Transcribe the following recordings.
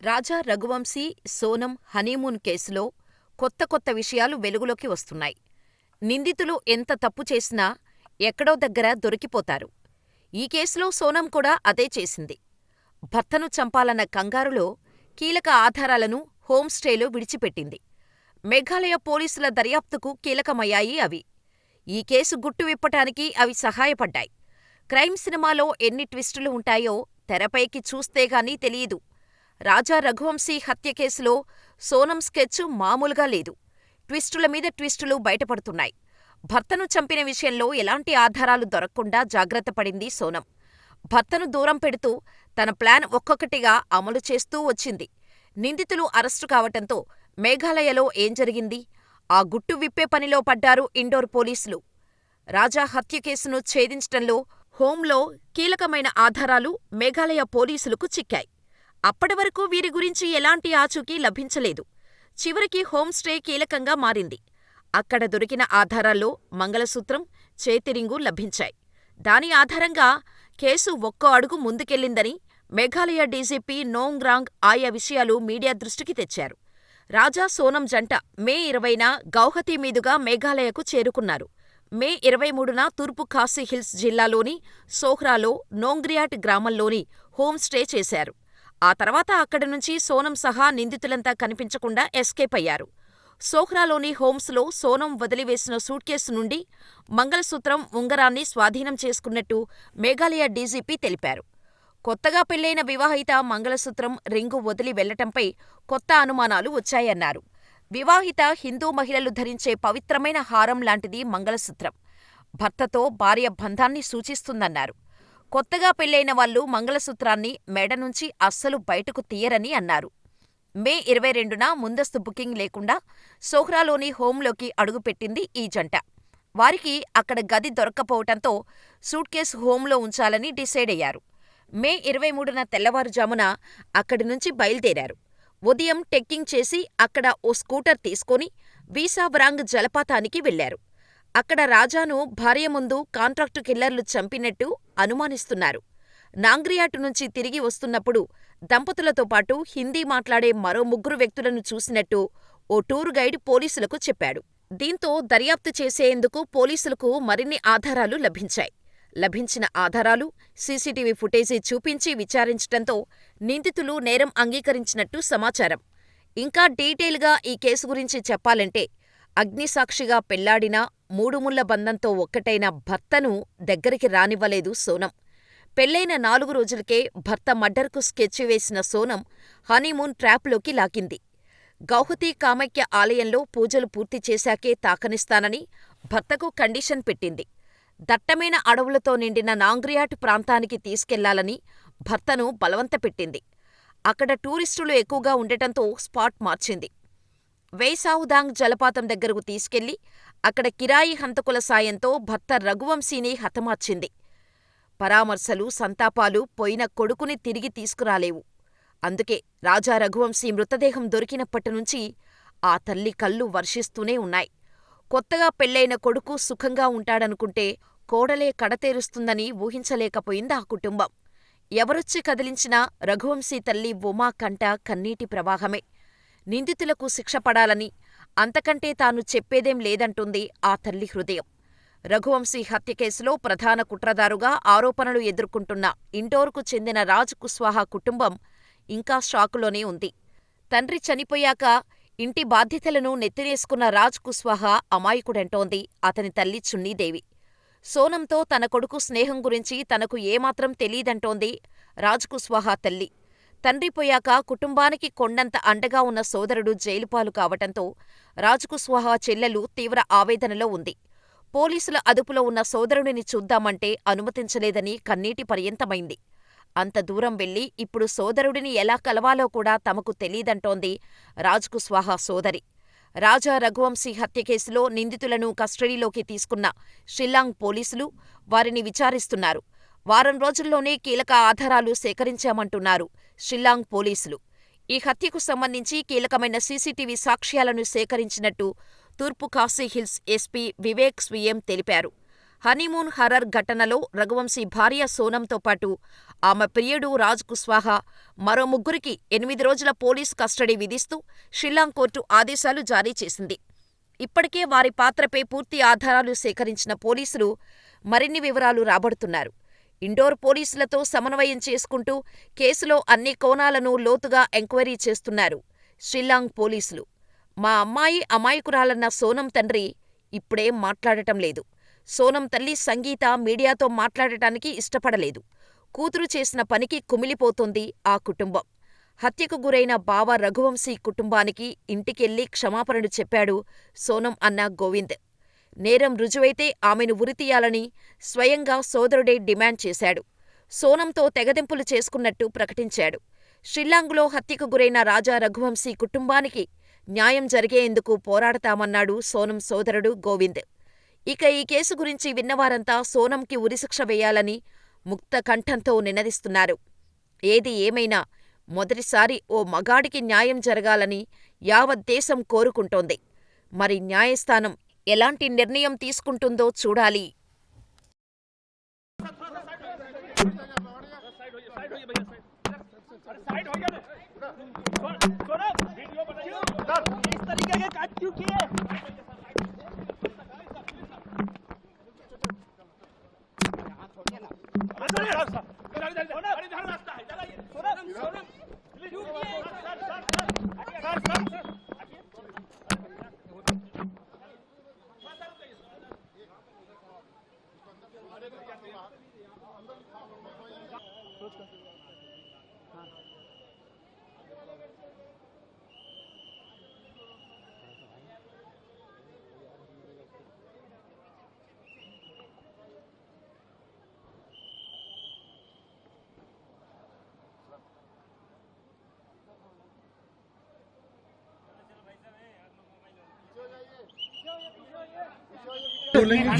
రాజా Raghuvanshi, Sonam honeymoon కేసులో కొత్త కొత్త విషయాలు వెలుగులోకి వస్తున్నాయి. నిందితులు ఎంత తప్పు చేసినా ఎక్కడో దగ్గర దొరికిపోతారు. ఈ కేసులో సోనం కూడా అదే చేసింది. భర్తను చంపాలన్న కంగారులో కీలక ఆధారాలను హోంస్టేలో విడిచిపెట్టింది. మేఘాలయ పోలీసుల దర్యాప్తుకు కీలకమయ్యాయి అవి. ఈ కేసు గుట్టు విప్పటానికి అవి సహాయపడ్డాయి. క్రైమ్ సినిమాలో ఎన్ని ట్విస్టులు ఉంటాయో తెరపైకి చూస్తేగానీ తెలియదు. రాజా రఘువంశీ హత్య కేసులో సోనం స్కెచ్ మామూలుగా లేదు. ట్విస్టుల మీద ట్విస్టులు బయటపడుతున్నాయి. భర్తను చంపిన విషయంలో ఎలాంటి ఆధారాలు దొరక్కుండా జాగ్రత్తపడింది సోనం. భర్తను దూరం పెడుతూ తన ప్లాన్ ఒక్కొక్కటిగా అమలు చేస్తూ వచ్చింది. నిందితులు అరెస్టు కావటంతో మేఘాలయలో ఏం జరిగింది? ఆ గుట్టు విప్పే పనిలో పడ్డారు ఇండోర్ పోలీసులు. రాజా హత్య కేసును ఛేదించటంలో హోంలో కీలకమైన ఆధారాలు మేఘాలయ పోలీసులకు చిక్కాయి. అప్పటివరకు వీరి గురించి ఎలాంటి ఆచూకీ లభించలేదు. చివరికి హోంస్టే కీలకంగా మారింది. అక్కడ దొరికిన ఆధారాల్లో మంగళసూత్రం, చేతిరింగు లభించాయి. దాని ఆధారంగా కేసు ఒక్కో అడుగు ముందుకెళ్లిందని మేఘాలయ డీజీపీ నోంగ్రాంగ్ ఆయా విషయాలు మీడియా దృష్టికి తెచ్చారు. రాజా, సోనం జంట మే 20న గౌహతి మీదుగా మేఘాలయకు చేరుకున్నారు. మే 23న తూర్పు ఖాసీ హిల్స్ జిల్లాలోని సోహ్రాలో నోంగ్రియాట్ గ్రామంలోని హోంస్టే చేశారు. ఆ తర్వాత అక్కడి నుంచి సోనం సహా నిందితులంతా కనిపించకుండా ఎస్కేప్ అయ్యారు. సోహ్రాలోని హోమ్స్లో సోనం వదిలివేసిన సూట్కేసు నుండి మంగళసూత్రం, ఉంగరాన్ని స్వాధీనం చేసుకున్నట్టు మేఘాలయ డీజీపీ తెలిపారు. కొత్తగా పెళ్లైన వివాహిత మంగళసూత్రం, రింగు వదిలి వెళ్లటంపై కొత్త అనుమానాలు వచ్చాయన్నారు. వివాహిత హిందూ మహిళలు ధరించే పవిత్రమైన హారం లాంటిది మంగళసూత్రం. భర్తతో భార్య బంధాన్ని సూచిస్తుందన్నారు. కొత్తగా పెళ్లైన వాళ్లు మంగళసూత్రాన్ని మెడ నుంచి అస్సలు బయటకు తీయరని అన్నారు. మే 22న ముందస్తు బుకింగ్ లేకుండా సోహ్రాలోని హోంలోకి అడుగుపెట్టింది ఈ జంట. వారికి అక్కడ గది దొరక్కపోవటంతో సూట్కేసు హోంలో ఉంచాలని డిసైడయ్యారు. మే 23న తెల్లవారుజామున అక్కడి నుంచి బయలుదేరారు. ఉదయం టెక్కింగ్ చేసి అక్కడ ఓ స్కూటర్ తీసుకొని వీసావ్రాంగ్ జలపాతానికి వెళ్లారు. అక్కడ రాజాను భార్య ముందు కాంట్రాక్టు కిల్లర్లు చంపినట్టు అనుమానిస్తున్నారు. నాంగ్రియాట్ నుంచి తిరిగి వస్తున్నప్పుడు దంపతులతో పాటు హిందీ మాట్లాడే మరో 3 వ్యక్తులను చూసినట్టు ఓ టూర్ గైడ్ పోలీసులకు చెప్పాడు. దీంతో దర్యాప్తు చేసేందుకు పోలీసులకు మరిన్ని ఆధారాలు లభించాయి. లభించిన ఆధారాలు, సీసీటీవీ ఫుటేజీ చూపించి విచారించటంతో నిందితులు నేరం అంగీకరించినట్టు సమాచారం. ఇంకా డీటెయిల్గా ఈ కేసు గురించి చెప్పాలంటే అగ్నిసాక్షిగా పెళ్లాడిన, 3 ముళ్ల బంధంతో ఒక్కటైన భర్తను దగ్గరికి రానివ్వలేదు సోనం. పెళ్లైన 4 రోజులకే భర్త మర్డర్కు స్కెచ్ వేసిన సోనం హనీమూన్ ట్రాప్లోకి లాగింది. గౌహతి కామాఖ్య ఆలయంలో పూజలు పూర్తి చేశాకే తాకనిస్తానని భర్తకు కండిషన్ పెట్టింది. దట్టమైన అడవులతో నిండిన నాంగ్రియాట్ ప్రాంతానికి తీసుకెళ్లాలని భర్తను బలవంతపెట్టింది. అక్కడ టూరిస్టులు ఎక్కువగా ఉండటంతో స్పాట్ మార్చింది. వేసావుదాంగ్ జలపాతం దగ్గరకు తీసుకెళ్లి అక్కడ కిరాయి హంతకుల సాయంతో భర్త రఘువంశీని హతమార్చింది. పరామర్శలు, సంతాపాలు పోయిన కొడుకుని తిరిగి తీసుకురాలేవు. అందుకే రాజా రఘువంశీ మృతదేహం దొరికినప్పటినుంచి ఆ తల్లి కళ్ళు వర్షిస్తూనే ఉన్నాయి. కొత్తగా పెళ్లైన కొడుకు సుఖంగా ఉంటాడనుకుంటే కోడలే కడతేరుస్తుందని ఊహించలేకపోయింది ఆ కుటుంబం. ఎవరొచ్చి కదిలించినా రఘువంశీ తల్లి ఉమా కంట కన్నీటి ప్రవాహమే. నిందితులకు శిక్ష పడాలని, అంతకంటే తాను చెప్పేదేం లేదంటుంది ఆ తల్లి హృదయం. రఘువంశీ హత్య కేసులో ప్రధాన కుట్రదారుగా ఆరోపణలు ఎదుర్కొంటున్న ఇండోర్కు చెందిన రాజ్ కుష్వాహా కుటుంబం ఇంకా షాకులోనే ఉంది. తండ్రి చనిపోయాక ఇంటి బాధ్యతలను నెత్తినేసుకున్న రాజ్ కుష్వాహా అమాయకుడంటోంది అతని తల్లి చున్నీదేవి. సోనంతో తన కొడుకు స్నేహం గురించి తనకు ఏమాత్రం తెలీదంటోంది రాజ్ కుష్వాహా తల్లి. తండ్రి పోయాక కుటుంబానికి కొండంత అండగా ఉన్న సోదరుడు జైలుపాలు కావటంతో రాజ్ కుష్వాహా చెల్లెలు తీవ్ర ఆవేదనలో ఉంది. పోలీసుల అదుపులో ఉన్న సోదరుడిని చూద్దామంటే అనుమతించలేదని కన్నీటి పర్యంతమైంది. అంత దూరం వెళ్లి ఇప్పుడు సోదరుడిని ఎలా కలవాలో కూడా తమకు తెలీదంటోంది రాజ్ కుష్వాహా సోదరి. రాజా రఘువంశీ హత్య కేసులో నిందితులను కస్టడీలోకి తీసుకున్న షిల్లాంగ్ పోలీసులు వారిని విచారిస్తున్నారు. వారం రోజుల్లోనే కీలక ఆధారాలు సేకరించామంటున్నారు షిల్లాంగ్ పోలీసులు. ఈ హత్యకు సంబంధించి కీలకమైన సీసీటీవీ సాక్ష్యాలను సేకరించినట్టు తూర్పు ఖాసీ హిల్స్ ఎస్పీ వివేక్ స్వీయం తెలిపారు. హనీమూన్ హర్రర్ ఘటనలో రఘువంశీ భార్య సోనంతో పాటు ఆమె ప్రియుడు రాజ్ కుష్వాహా మరో ముగ్గురికి 8 రోజుల పోలీసు కస్టడీ విధిస్తూ షిల్లాంగ్ కోర్టు ఆదేశాలు జారీ చేసింది. ఇప్పటికే వారి పాత్రపై పూర్తి ఆధారాలు సేకరించిన పోలీసులు మరిన్ని వివరాలు రాబడుతున్నారు. ఇండోర్ పోలీసులతో సమన్వయం చేసుకుంటూ కేసులో అన్ని కోణాలను లోతుగా ఎంక్వైరీ చేస్తున్నారు షిల్లాంగ్ పోలీసులు. మా అమ్మాయి అమాయకురాలన్న సోనం తండ్రి ఇప్పుడేం మాట్లాడటం లేదు. సోనం తల్లి సంగీత మీడియాతో మాట్లాడటానికి ఇష్టపడలేదు. కూతురు చేసిన పనికి కుమిలిపోతోంది ఆ కుటుంబం. హత్యకు గురైన బావ రఘువంశీ కుటుంబానికి ఇంటికెళ్లి క్షమాపణలు చెప్పాడు సోనం అన్న గోవింద్. నేరం రుజువైతే ఆమెను ఉరితీయాలని స్వయంగా సోదరుడే డిమాండ్ చేశాడు. సోనంతో తెగదెంపులు చేసుకున్నట్టు ప్రకటించాడు. షిల్లాంగులో హత్యకు గురైన రాజా రఘువంశీ కుటుంబానికి న్యాయం జరిగేందుకు పోరాడతామన్నాడు సోనం సోదరుడు గోవింద్. ఇక ఈ కేసు గురించి విన్నవారంతా సోనంకి ఉరిశిక్ష వేయాలని ముక్త కంఠంతో నినదిస్తున్నారు. ఏది ఏమైనా మొదటిసారి ఓ మగాడికి న్యాయం జరగాలని యావత్ దేశం కోరుకుంటోంది. మరి న్యాయస్థానం ఎలాంటి నిర్ణయం తీసుకుంటుందో చూడాలి.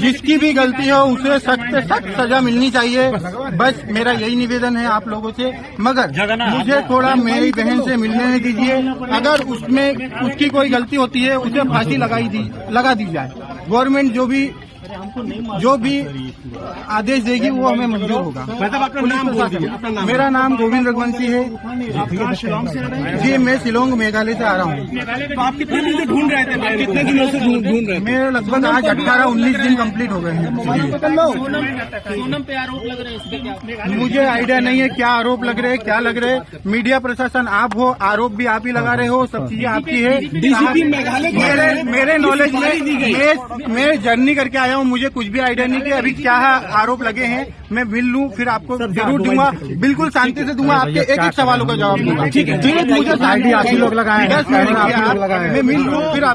जिसकी भी गलती हो उसे सख्त सख्त सजा मिलनी चाहिए। बस मेरा यही निवेदन है आप लोगों से। मगर मुझे थोड़ा मेरी बहन से मिलने दीजिए। अगर उसमें उसकी कोई गलती होती है उसे फांसी लगा दी जाए। गवर्नमेंट जो भी आदेश देगी वो हमें मंजूर होगा। मेरा नाम गोविंद रघुवंशी है। जी मैं शिलोंग मेघालय से आ रहा हूँ। तो आप कितने दिन से ढूंढ रहे थे? कितने दिनों से ढूंढ रहे थे? मेरे लगभग आज 18-19 दिन कंप्लीट हो गए हैं। सोनम पे आरोप लग रहे हैं। मुझे आइडिया नहीं है क्या आरोप लग रहे हैं, क्या लग रहे हैं। मीडिया प्रशासन आप हो, आरोप भी आप ही लगा रहे हो, सब चीजें आपकी है। मेरे नॉलेज में मैं जर्नी करके आया हूँ, मुझे कुछ भी आइडिया नहीं कि अभी क्या आरोप लगे हैं। मैं मिल लूं फिर आपको जरूर दूंगा, बिल्कुल शांति से दूंगा। आपके एक सवालों का जवाब दूंगा। ठीक है, मुझे आइडिया आप ही लोग लगाए हैं। मैं मिल लूं फिर आप